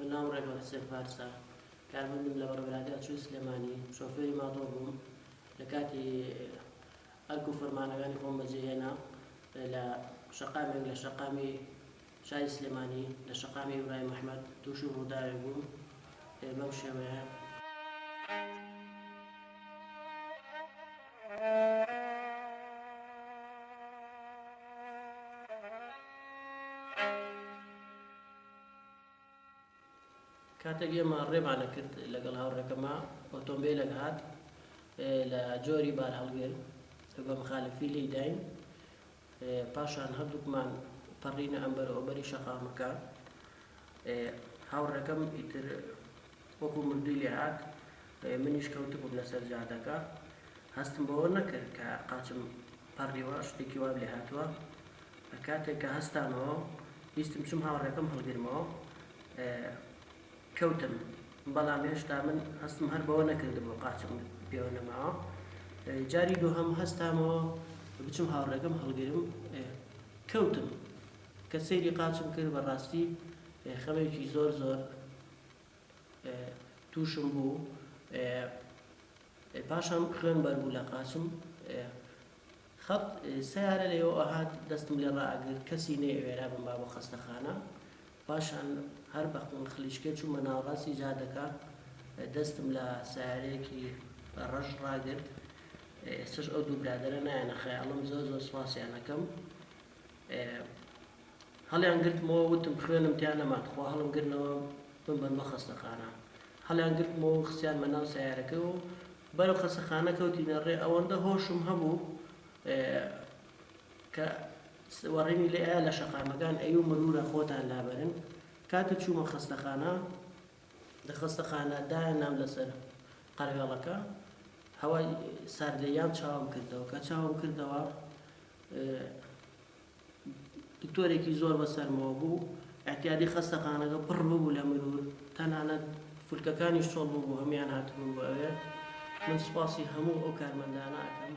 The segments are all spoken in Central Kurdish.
بەناو ڕێگە حسێن پارسا کارمەندم لە بەڕێوەبەرادە چووی سلێمانی شۆفێری ماتۆ بووم لە کاتی ئەرک و فەرمانەکانی خۆم بەجێهێنا لە شەقامێک لە شەقامی شای سلێمانی لە شەقامی ئیبراهیم محمەد تووشی ڕووداوێک بووم بەم شێوەیە کاتێک ئێمە ڕێمانە کرد لەگەڵ هاوڕێکەمە ئۆتۆمبیلێک هات لە جۆری بار هەڵگر بە مخالفی لێی داین پاشان هەردووکمان پەڕینە ئەمبەر ئۆبەری شەقامەکە هاوڕێکەم ئیتر وەکو مردووی لێ هات منیش کەوتبووم لەسەر جادەکە هەستم بەوە نەکرد کە قاچم پەڕیوە شتێکی وام لێ هاتووە کاتێک کە هەستانەوە ویستم چوم هاوڕێکەم هەڵگرمەوە کەوتم بەڵام هێشتا من هەستم هەر بەوە نەکردبوو قاچم پێوە نەماوە جاری دووهەم هەستامەوە بچم هاوڕێکەم هەڵگرم کەوتم کە سەیری قاچم کرد بەڕاستی خەمێکی زۆر زۆر تووشم بوو پاشان خوێن بەربوو لە قاچم خەڵ سیارە لێەوە ئەهات دەستم لێ ڕائەگرت کەسی نەیەوێرا بم با بۆ خەستەخانە پاشان هەر بە خلیشکێ چوومە ناوەڕاستی جادەکە دەستم لە سیارەیەکی ڕەش ڕاگرت ئێستش ئەو دوو برادەرە نایەنە خەیاڵم زۆر زۆر سوپاسیانەکەم هەڵیان گرتمەوە وتم خوێنم تیا نەمات خوا هەڵم گرنەوە بمبەن بە خەستەخانە هەڵیان گرتمەوە خستیانمە ناو سیارەکە و بەرەو خەستەخانە کەوتینە ڕێ ئەوەندە هۆشم هەبوو کە وەڕینی لێ ئایا لە شەقامەکان ئەیوو مرورە خۆتان لابەرن کاتە چوومە خەستەخانە لە خەستەخانە دایانام لەسەر قەرگەڵەکە هەوای ساردەیان چاوم کردەوە کە چاوم کردەوە دکتۆرێکی زۆر بەسەرمەوە بوو ئەحتیاجی خەستەخانەکە پڕ بوو لە مرور تەنانەت فولکەکانی شۆڵ بوو هەمیان هاتبوون بۆ ئەوێ من سوپاسی هەموو ئەو کارمەندانە ئەکەم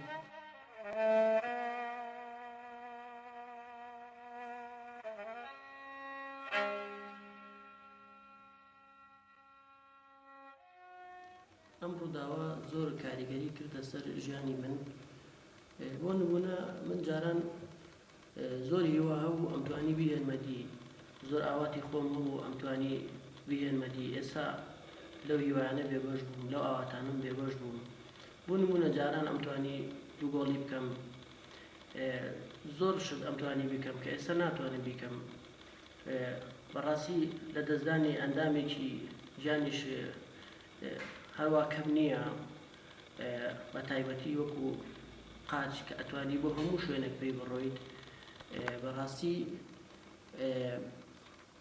ئەم ڕووداوە زۆر کاریگەری کردە سەر ژیانی من بۆ نمونە من جاران زۆر هیوا هەبوو ئەمتوانی بیهێنمەدی زۆر ئاواتی خۆم هەبوو ئەمتوانی بیهێنمەدی ئێستا لەو هیوایانە بێبەش بووم لەو ئاواتانم بێبەش بووم بۆ نمونە جاران ئەمتوانی دوو گۆڵی بکەم زۆر شت ئەمتوانی بیکەم کە ئێستا ناتوانم بیکەم بەڕاستی لە دەستدانی ئەندامێکی ژیانیش هەروە کەم نییە بە تایبەتی وەکو قاچ کە ئەتوانی بۆ هەموو شوێنێک پێی بڕۆیت بەڕاستی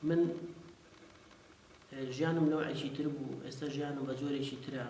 من ژیانم نەوعێکی تر بوو ئێستا ژیانم بە جۆرێکی ترە